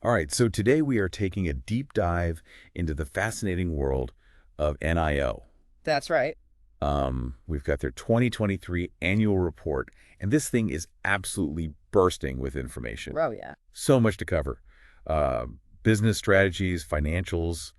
All right, so today we are taking a deep dive into the fascinating world of NIO. That's right. We've got their 2023 annual report, and this thing is absolutely bursting with information. Oh, yeah. So much to cover. Uh, Business strategies, financials,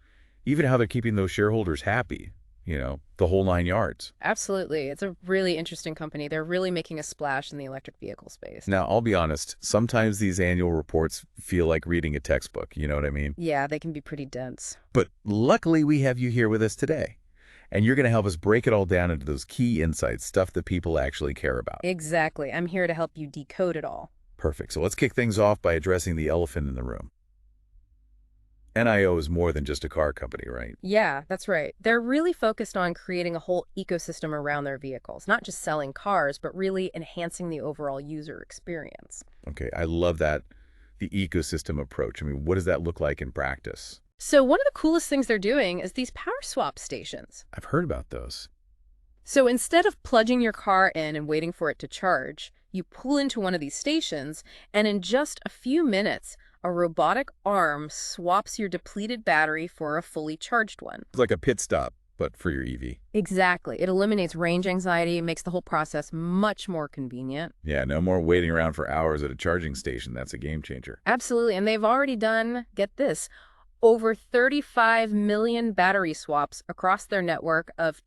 even how they're keeping those shareholders happy, the whole nine yards. Absolutely. It's a really interesting company. They're really making a splash in the electric vehicle space. Now, I'll be honest, sometimes these annual reports feel like reading a textbook, you know what I mean? Yeah, they can be pretty dense. But luckily, we have you here with us today. And you're going to help us break it all down into those key insights, stuff that people actually care about. Exactly. I'm here to help you decode it all. Perfect. So let's kick things off by addressing the elephant in the room. NIO is more than just a car company, right? Yeah, that's right. They're really focused on creating a whole ecosystem around their vehicles, not just selling cars, but really enhancing the overall user experience. Okay, I love that, the ecosystem approach. I mean, what does that look like in practice? So one of the coolest things they're doing is these power swap stations. I've heard about those. So instead of plugging your car in and waiting for it to charge, you pull into one of these stations, and in just a few minutes, a robotic arm swaps your depleted battery for a fully charged one. It's like a pit stop, but for your EV. Exactly. It eliminates range anxiety, makes the whole process much more convenient. Yeah, no more waiting around for hours at a charging station. That's a game changer. Absolutely. And they've already done, get this, over 35 million battery swaps across their network of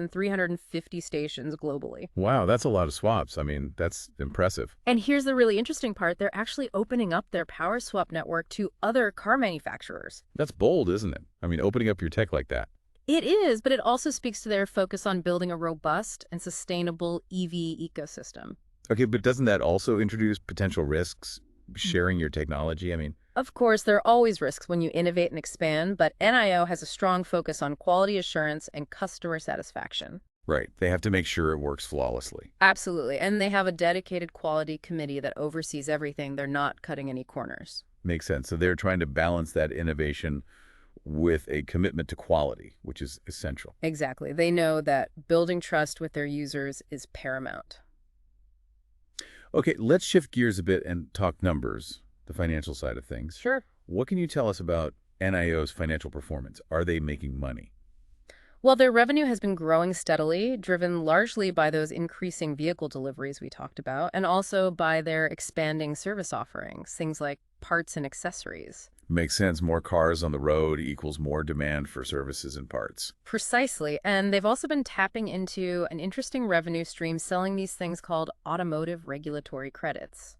2,350 stations globally. Wow, that's a lot of swaps. I mean, that's impressive. And here's the really interesting part. They're actually opening up their power swap network to other car manufacturers. That's bold, isn't it? I mean, opening up your tech like that. It is, but it also speaks to their focus on building a robust and sustainable EV ecosystem. Okay, but doesn't that also introduce potential risks, sharing your technology? I mean, Of course, there are always risks when you innovate and expand, but NIO has a strong focus on quality assurance and customer satisfaction. right. They have to make sure it works flawlessly. Absolutely. And they have a dedicated quality committee that oversees everything. They're not cutting any corners. Makes sense. So they're trying to balance that innovation with a commitment to quality, which is essential. Exactly. They know that building trust with their users is paramount. Okay, let's shift gears a bit and talk numbers, the financial side of things. Sure. What can you tell us about NIO's financial performance? Are they making money? Well, their revenue has been growing steadily, driven largely by those increasing vehicle deliveries we talked about, and also by their expanding service offerings, things like parts and accessories. Makes sense. More cars on the road equals more demand for services and parts. Precisely. And they've also been tapping into an interesting revenue stream selling these things called automotive regulatory credits.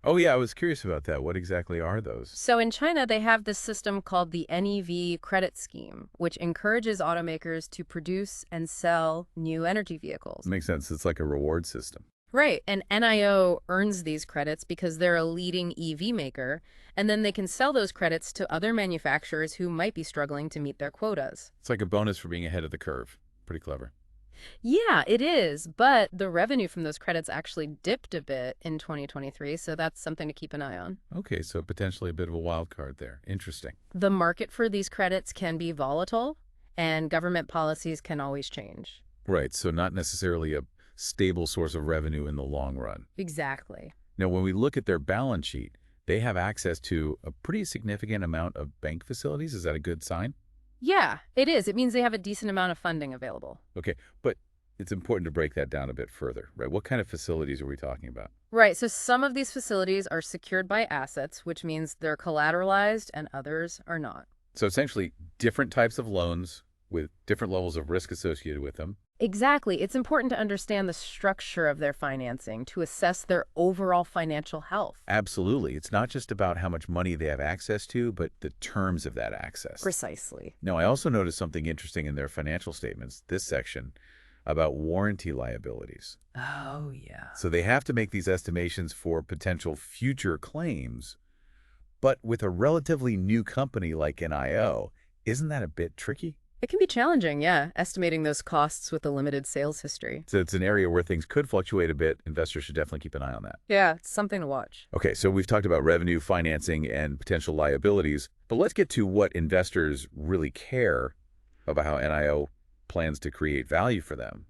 Oh, yeah, I was curious about that. What exactly are those? So in China, they have this system called the NEV credit scheme, which encourages automakers to produce and sell new energy vehicles. Makes sense. It's like a reward system. Right, and NIO earns these credits because they're a leading EV maker, and then they can sell those credits to other manufacturers who might be struggling to meet their quotas. It's like a bonus for being ahead of the curve. Pretty clever. Yeah, it is, but the revenue from those credits actually dipped a bit in 2023, so that's something to keep an eye on. Okay, so potentially a bit of a wild card there. Interesting. The market for these credits can be volatile, and government policies can always change. Right, so not necessarily a stable source of revenue in the long run. Exactly. Now, when we look at their balance sheet, they have access to a pretty significant amount of bank facilities. Is that a good sign? Yeah, it is. It means they have a decent amount of funding available. Okay, but it's important to break that down a bit further, right? What kind of facilities are we talking about? Right, so some of these facilities are secured by assets, which means they're collateralized, and others are not. So essentially, different types of loans with different levels of risk associated with them. Exactly. It's important to understand the structure of their financing to assess their overall financial health. Absolutely. It's not just about how much money they have access to, but the terms of that access. Precisely. Now, I also noticed something interesting in their financial statements, this section, about warranty liabilities. Oh, yeah. So they have to make these estimations for potential future claims, but with a relatively new company like NIO, isn't that a bit tricky? It can be challenging, yeah, estimating those costs with a limited sales history. So it's an area where things could fluctuate a bit. Investors should definitely keep an eye on that. Yeah, it's something to watch. Okay, so we've talked about revenue, financing, and potential liabilities, but let's get to what investors really care about how NIO plans to create value for them.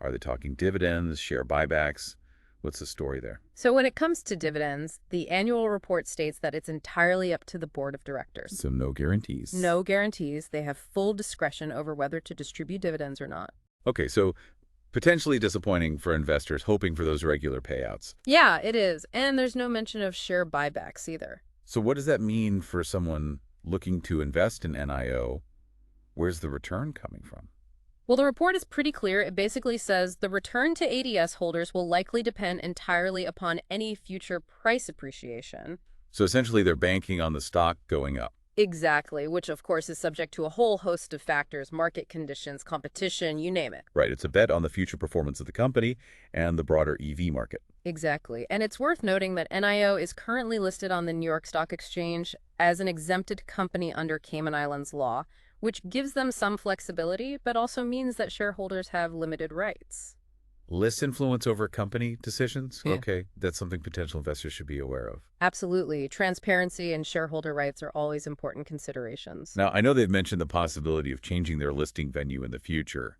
Are they talking dividends, share buybacks? What's the story there? So when it comes to dividends, the annual report states that it's entirely up to the board of directors. So no guarantees. No guarantees. They have full discretion over whether to distribute dividends or not. Okay, so potentially disappointing for investors hoping for those regular payouts. Yeah, it is. And there's no mention of share buybacks either. So what does that mean for someone looking to invest in NIO? Where's the return coming from? Well, the report is pretty clear. It basically says the return to ADS holders will likely depend entirely upon any future price appreciation. So essentially they're banking on the stock going up. Exactly, which of course is subject to a whole host of factors, market conditions, competition, you name it. Right, it's a bet on the future performance of the company and the broader EV market. Exactly. And it's worth noting that NIO is currently listed on the New York Stock Exchange as an exempted company under Cayman Islands law, which gives them some flexibility, but also means that shareholders have limited rights. Less influence over company decisions? Yeah. Okay, that's something potential investors should be aware of. Absolutely. Transparency and shareholder rights are always important considerations. Now, I know they've mentioned the possibility of changing their listing venue in the future.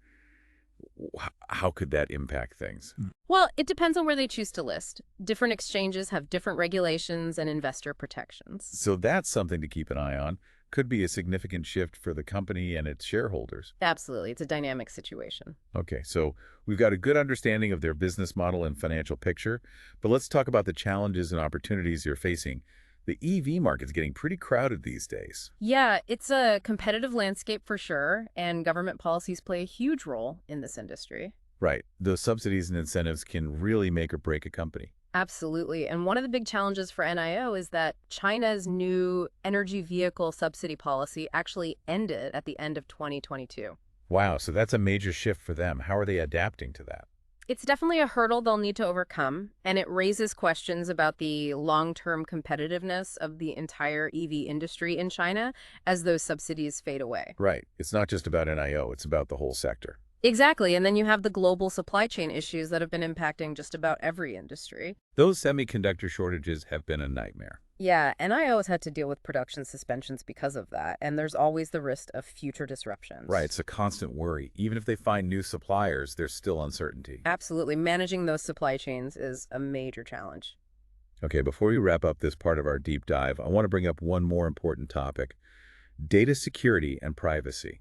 How could that impact things? Well, it depends on where they choose to list. Different exchanges have different regulations and investor protections. So that's something to keep an eye on. Could be a significant shift for the company and its shareholders. Absolutely. It's a dynamic situation. Okay, so we've got a good understanding of their business model and financial picture, but let's talk about the challenges and opportunities they're facing. The EV market's getting pretty crowded these days. Yeah, it's a competitive landscape for sure, and government policies play a huge role in this industry. Right, those subsidies and incentives can really make or break a company. Absolutely. And one of the big challenges for NIO is that China's new energy vehicle subsidy policy actually ended at the end of 2022. Wow, so that's a major shift for them. How are they adapting to that? It's definitely a hurdle they'll need to overcome, and it raises questions about the long-term competitiveness of the entire EV industry in China as those subsidies fade away. Right, it's not just about NIO, it's about the whole sector. Exactly, and then you have the global supply chain issues that have been impacting just about every industry. Those semiconductor shortages have been a nightmare. Yeah, NIO has had to deal with production suspensions because of that, and there's always the risk of future disruptions. Right, it's a constant worry. Even if they find new suppliers, there's still uncertainty. Absolutely. Managing those supply chains is a major challenge. Okay, before we wrap up this part of our deep dive, I want to bring up one more important topic: data security and privacy.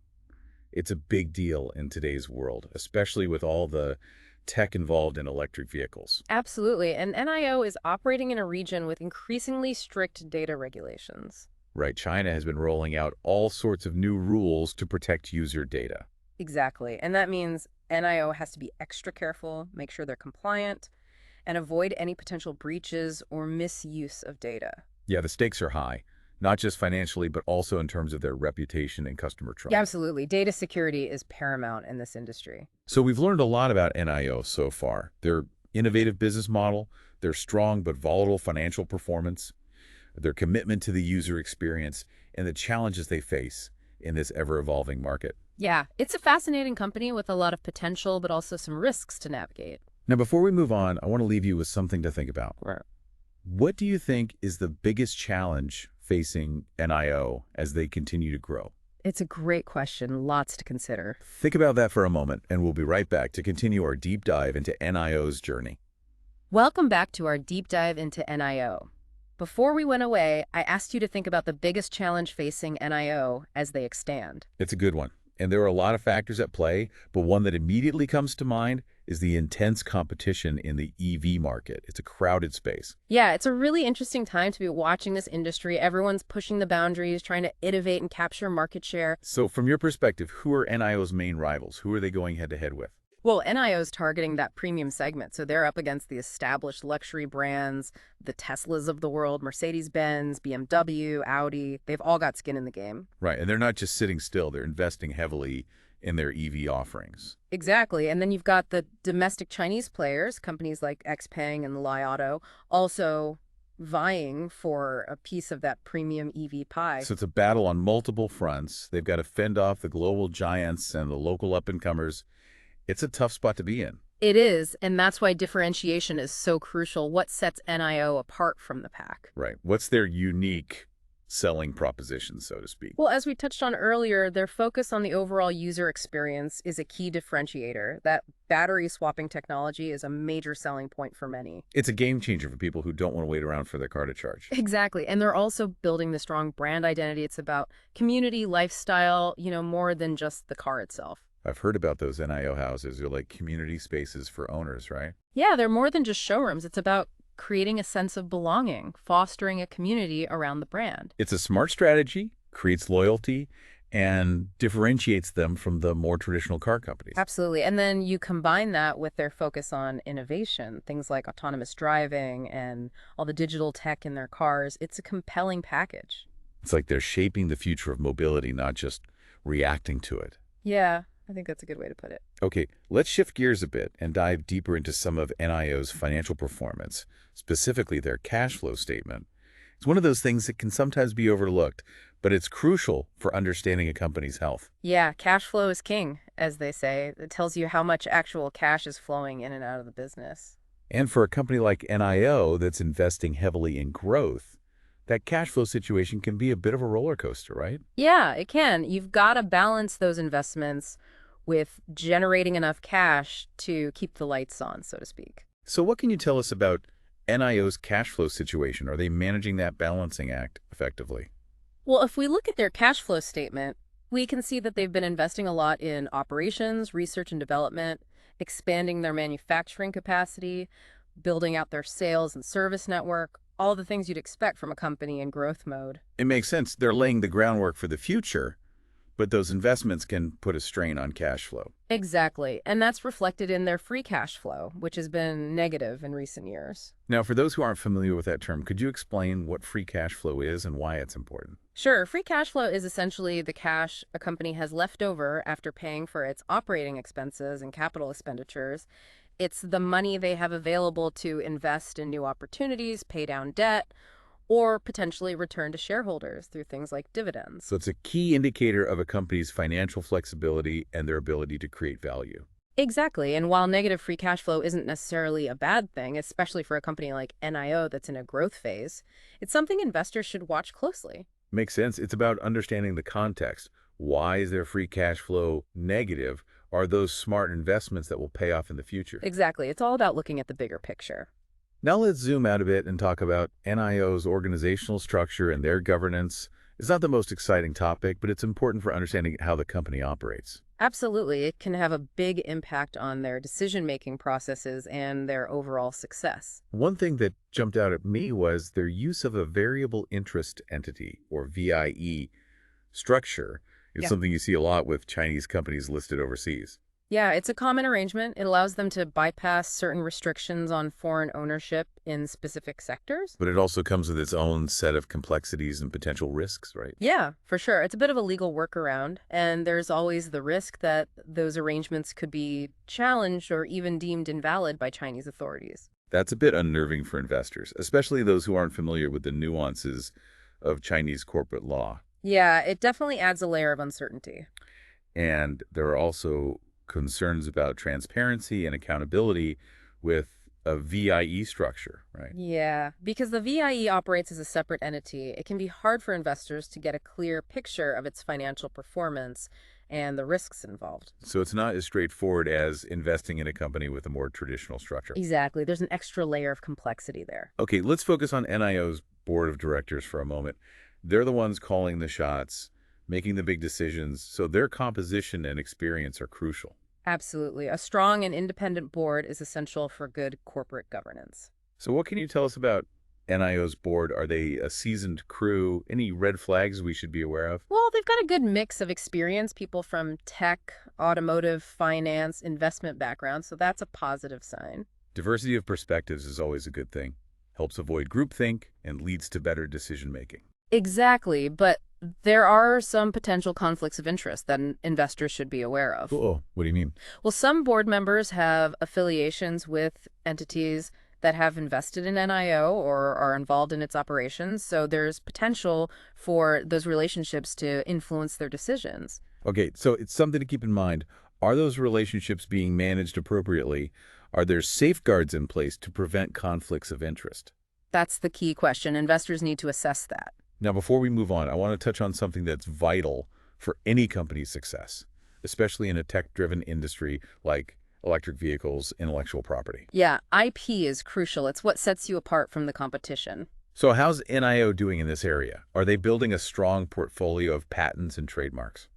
It's a big deal in today's world, especially with all the tech involved in electric vehicles. Absolutely. And NIO is operating in a region with increasingly strict data regulations. Right, China has been rolling out all sorts of new rules to protect user data. Exactly. And that means NIO has to be extra careful, make sure they're compliant, and avoid any potential breaches or misuse of data. Yeah, the stakes are high, not just financially, but also in terms of their reputation and customer trust. Yeah, absolutely. Data security is paramount in this industry. So we've learned a lot about NIO so far. Their innovative business model, their strong but volatile financial performance, their commitment to the user experience, and the challenges they face in this ever-evolving market. Yeah, it's a fascinating company with a lot of potential, but also some risks to navigate. Now, before we move on, I want to leave you with something to think about. Right. What do you think is the biggest challenge facing NIO as they continue to grow? It's a great question. Lots to consider. Think about that for a moment, and we'll be right back to continue our deep dive into NIO's journey. Welcome back to our deep dive into NIO. Before we went away, I asked you to think about the biggest challenge facing NIO as they expand. It's a good one, and there are a lot of factors at play, but one that immediately comes to mind is the intense competition in the EV market. It's a crowded space. Yeah, it's a really interesting time to be watching this industry. Everyone's pushing the boundaries, trying to innovate and capture market share. So from your perspective, who are NIO's main rivals? Who are they going head-to-head with? Well, NIO is targeting that premium segment, so they're up against the established luxury brands, the Teslas of the world, Mercedes-Benz, BMW, Audi. They've all got skin in the game. Right, and they're not just sitting still. They're investing heavily in their EV offerings. Exactly. And then you've got the domestic Chinese players, companies like XPeng and Li Auto, also vying for a piece of that premium EV pie. So it's a battle on multiple fronts. They've got to fend off the global giants and the local up-and-comers. It's a tough spot to be in. It is, and that's why differentiation is so crucial. What sets NIO apart from the pack? Right. What's their unique selling propositions, so to speak. Well, as we touched on earlier, their focus on the overall user experience is a key differentiator. That battery swapping technology is a major selling point for many. It's a game changer for people who don't want to wait around for their car to charge. Exactly. And they're also building the strong brand identity. It's about community, lifestyle, more than just the car itself. I've heard about those NIO houses. They're like community spaces for owners, right? Yeah, they're more than just showrooms. It's about creating a sense of belonging, fostering a community around the brand. It's a smart strategy, creates loyalty, and differentiates them from the more traditional car companies. Absolutely. And then you combine that with their focus on innovation, things like autonomous driving and all the digital tech in their cars. It's a compelling package. It's like they're shaping the future of mobility, not just reacting to it. Yeah, I think that's a good way to put it. Okay, let's shift gears a bit and dive deeper into some of NIO's financial performance, specifically their cash flow statement. It's one of those things that can sometimes be overlooked, but it's crucial for understanding a company's health. Yeah, cash flow is king, as they say. It tells you how much actual cash is flowing in and out of the business. And for a company like NIO that's investing heavily in growth, that cash flow situation can be a bit of a roller coaster, right? Yeah, it can. You've got to balance those investments with generating enough cash to keep the lights on, so to speak. So what can you tell us about NIO's cash flow situation? Are they managing that balancing act effectively? Well, if we look at their cash flow statement, we can see that they've been investing a lot in operations, research and development, expanding their manufacturing capacity, building out their sales and service network, all the things you'd expect from a company in growth mode. It makes sense. They're laying the groundwork for the future, but those investments can put a strain on cash flow. Exactly. And that's reflected in their free cash flow, which has been negative in recent years. Now, for those who aren't familiar with that term, could you explain what free cash flow is and why it's important? Sure. Free cash flow is essentially the cash a company has left over after paying for its operating expenses and capital expenditures. It's the money they have available to invest in new opportunities, pay down debt, or potentially return to shareholders through things like dividends. So it's a key indicator of a company's financial flexibility and their ability to create value. Exactly. And while negative free cash flow isn't necessarily a bad thing, especially for a company like NIO that's in a growth phase, it's something investors should watch closely. Makes sense. It's about understanding the context. Why is their free cash flow negative? Are those smart investments that will pay off in the future? Exactly. It's all about looking at the bigger picture. Now let's zoom out a bit and talk about NIO's organizational structure and their governance. It's not the most exciting topic, but it's important for understanding how the company operates. Absolutely. It can have a big impact on their decision-making processes and their overall success. One thing that jumped out at me was their use of a variable interest entity, or VIE, structure. It's Yeah. something you see a lot with Chinese companies listed overseas. Yeah, it's a common arrangement. It allows them to bypass certain restrictions on foreign ownership in specific sectors. But it also comes with its own set of complexities and potential risks, right? Yeah, for sure. It's a bit of a legal workaround, and there's always the risk that those arrangements could be challenged or even deemed invalid by Chinese authorities. That's a bit unnerving for investors, especially those who aren't familiar with the nuances of Chinese corporate law. Yeah, it definitely adds a layer of uncertainty. And there are also concerns about transparency and accountability with a VIE structure, right? Yeah, because the VIE operates as a separate entity, it can be hard for investors to get a clear picture of its financial performance and the risks involved. So it's not as straightforward as investing in a company with a more traditional structure. Exactly. There's an extra layer of complexity there. Okay, let's focus on NIO's board of directors for a moment. They're the ones calling the shots, making the big decisions, so their composition and experience are crucial. Absolutely. A strong and independent board is essential for good corporate governance. So what can you tell us about NIO's board? Are they a seasoned crew? Any red flags we should be aware of? Well, they've got a good mix of experience, people from tech, automotive, finance, investment backgrounds, so that's a positive sign. Diversity of perspectives is always a good thing. Helps avoid groupthink and leads to better decision-making. Exactly, but there are some potential conflicts of interest that investors should be aware of. Oh, what do you mean? Well, some board members have affiliations with entities that have invested in NIO or are involved in its operations, so there's potential for those relationships to influence their decisions. Okay, so it's something to keep in mind. Are those relationships being managed appropriately? Are there safeguards in place to prevent conflicts of interest? That's the key question. Investors need to assess that. Now, before we move on, I want to touch on something that's vital for any company's success, especially in a tech-driven industry like electric vehicles, intellectual property. Yeah, IP is crucial. It's what sets you apart from the competition. So how's NIO doing in this area? Are they building a strong portfolio of patents and trademarks?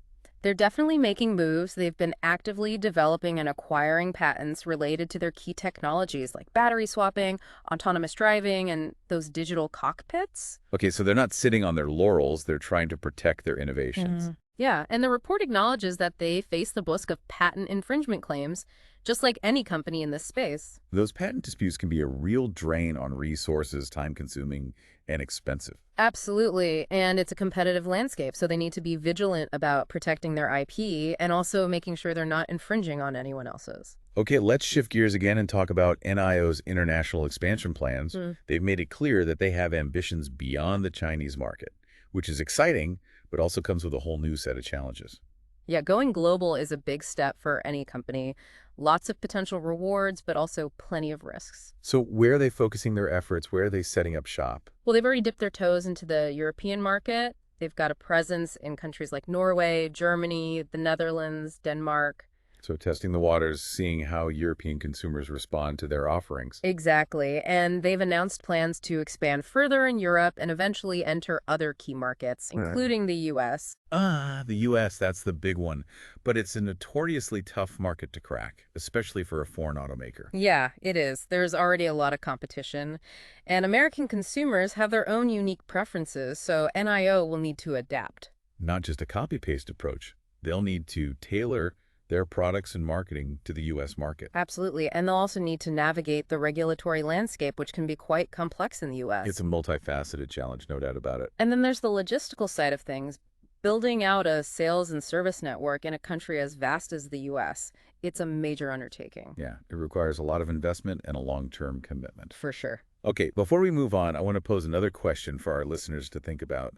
They're definitely making moves. They've been actively developing and acquiring patents related to their key technologies like battery swapping, autonomous driving, and those digital cockpits. Okay, so they're not sitting on their laurels, they're trying to protect their innovations. Yeah, and the report acknowledges that they face the risk of patent infringement claims, just like any company in this space. Those patent disputes can be a real drain on resources, time-consuming, and expensive. Absolutely, and it's a competitive landscape, so they need to be vigilant about protecting their IP and also making sure they're not infringing on anyone else's. Okay, let's shift gears again and talk about NIO's international expansion plans. They've made it clear that they have ambitions beyond the Chinese market, which is exciting, but also comes with a whole new set of challenges. Yeah, going global is a big step for any company. Lots of potential rewards, but also plenty of risks. So where are they focusing their efforts? Where are they setting up shop? Well, they've already dipped their toes into the European market. They've got a presence in countries like Norway, Germany, the Netherlands, Denmark. So testing the waters, seeing how European consumers respond to their offerings. Exactly. And they've announced plans to expand further in Europe and eventually enter other key markets, including the US. The US, that's the big one. But it's a notoriously tough market to crack, especially for a foreign automaker. Yeah, it is. There's already a lot of competition. And American consumers have their own unique preferences, so NIO will need to adapt. Not just a copy-paste approach. They'll need to tailor their products and marketing to the US market. Absolutely. And they'll also need to navigate the regulatory landscape, which can be quite complex in the US. It's a multifaceted challenge, no doubt about it. And then there's the logistical side of things. Building out a sales and service network in a country as vast as the US, it's a major undertaking. Yeah, it requires a lot of investment and a long-term commitment. For sure. Okay, before we move on, I want to pose another question for our listeners to think about.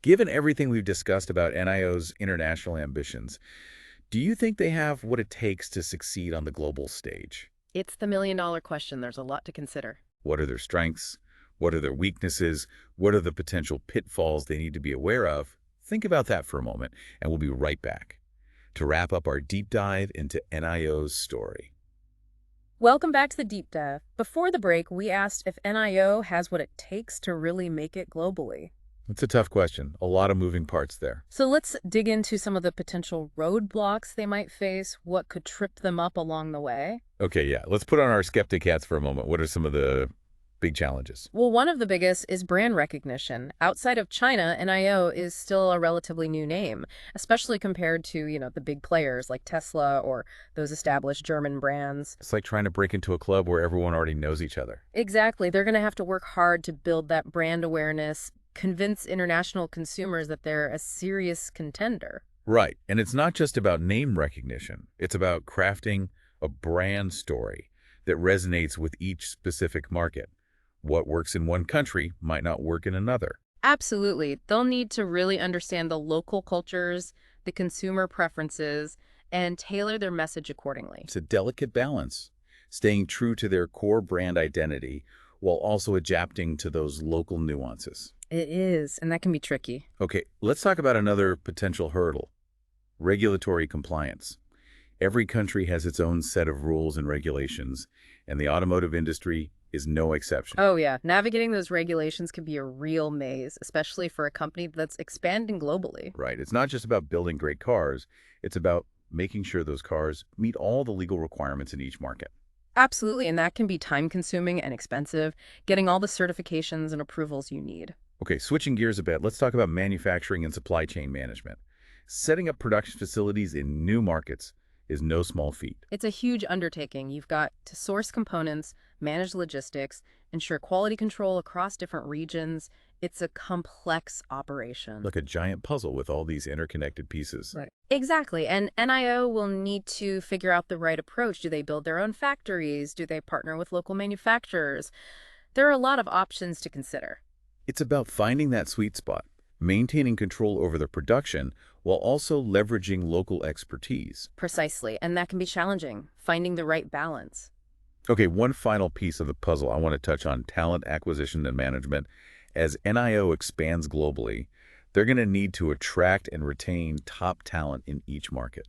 Given everything we've discussed about NIO's international ambitions, do you think they have what it takes to succeed on the global stage? It's the million-dollar question. There's a lot to consider. What are their strengths? What are their weaknesses? What are the potential pitfalls they need to be aware of? Think about that for a moment, and we'll be right back to wrap up our deep dive into NIO's story. Welcome back to the Deep Dive. Before the break, we asked if NIO has what it takes to really make it globally. It's a tough question. A lot of moving parts there. So let's dig into some of the potential roadblocks they might face, what could trip them up along the way. Okay, yeah. Let's put on our skeptic hats for a moment. What are some of the big challenges? Well, one of the biggest is brand recognition. Outside of China, NIO is still a relatively new name, especially compared to, the big players like Tesla or those established German brands. It's like trying to break into a club where everyone already knows each other. Exactly. They're going to have to work hard to build that brand awareness, convince international consumers that they're a serious contender. Right. And it's not just about name recognition. It's about crafting a brand story that resonates with each specific market. What works in one country might not work in another. Absolutely. They'll need to really understand the local cultures, the consumer preferences, and tailor their message accordingly. It's a delicate balance, staying true to their core brand identity while also adapting to those local nuances. It is, and that can be tricky. Okay, let's talk about another potential hurdle, regulatory compliance. Every country has its own set of rules and regulations, and the automotive industry is no exception. Oh yeah, navigating those regulations can be a real maze, especially for a company that's expanding globally. Right. It's not just about building great cars. It's about making sure those cars meet all the legal requirements in each market. Absolutely, and that can be time-consuming and expensive, getting all the certifications and approvals you need. Okay, switching gears a bit, let's talk about manufacturing and supply chain management. Setting up production facilities in new markets is no small feat. It's a huge undertaking. You've got to source components, manage logistics, ensure quality control across different regions. It's a complex operation. Like a giant puzzle with all these interconnected pieces. Right. Exactly. And NIO will need to figure out the right approach. Do they build their own factories? Do they partner with local manufacturers? There are a lot of options to consider. It's about finding that sweet spot, maintaining control over the production while also leveraging local expertise. Precisely. And that can be challenging, finding the right balance. Okay, one final piece of the puzzle I want to touch on: talent acquisition and management. As NIO expands globally, they're going to need to attract and retain top talent in each market.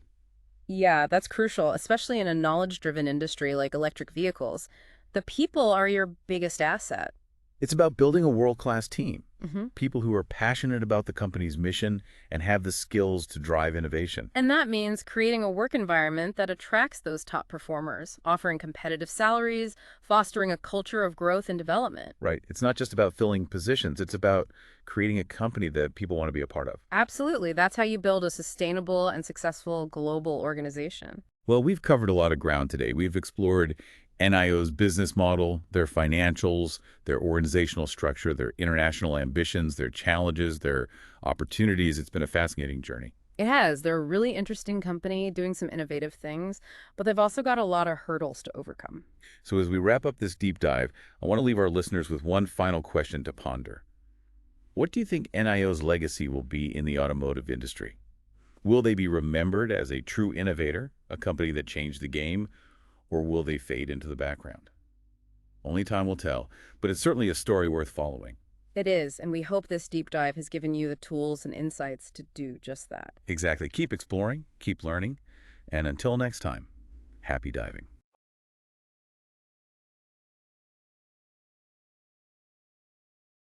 Yeah, that's crucial, especially in a knowledge-driven industry like electric vehicles. The people are your biggest asset. It's about building a world-class team, Hmm. people who are passionate about the company's mission and have the skills to drive innovation. And that means creating a work environment that attracts those top performers, offering competitive salaries, fostering a culture of growth and development. Right. It's not just about filling positions. It's about creating a company that people want to be a part of. Absolutely. That's how you build a sustainable and successful global organization. Well, we've covered a lot of ground today. We've explored NIO's business model, their financials, their organizational structure, their international ambitions, their challenges, their opportunities. It's been a fascinating journey. It has. They're a really interesting company doing some innovative things, but they've also got a lot of hurdles to overcome. So as we wrap up this deep dive, I want to leave our listeners with one final question to ponder. What do you think NIO's legacy will be in the automotive industry? Will they be remembered as a true innovator, a company that changed the game, or will they fade into the background? Only time will tell, but it's certainly a story worth following. It is, and we hope this deep dive has given you the tools and insights to do just that. Exactly. Keep exploring, keep learning, and until next time, happy diving.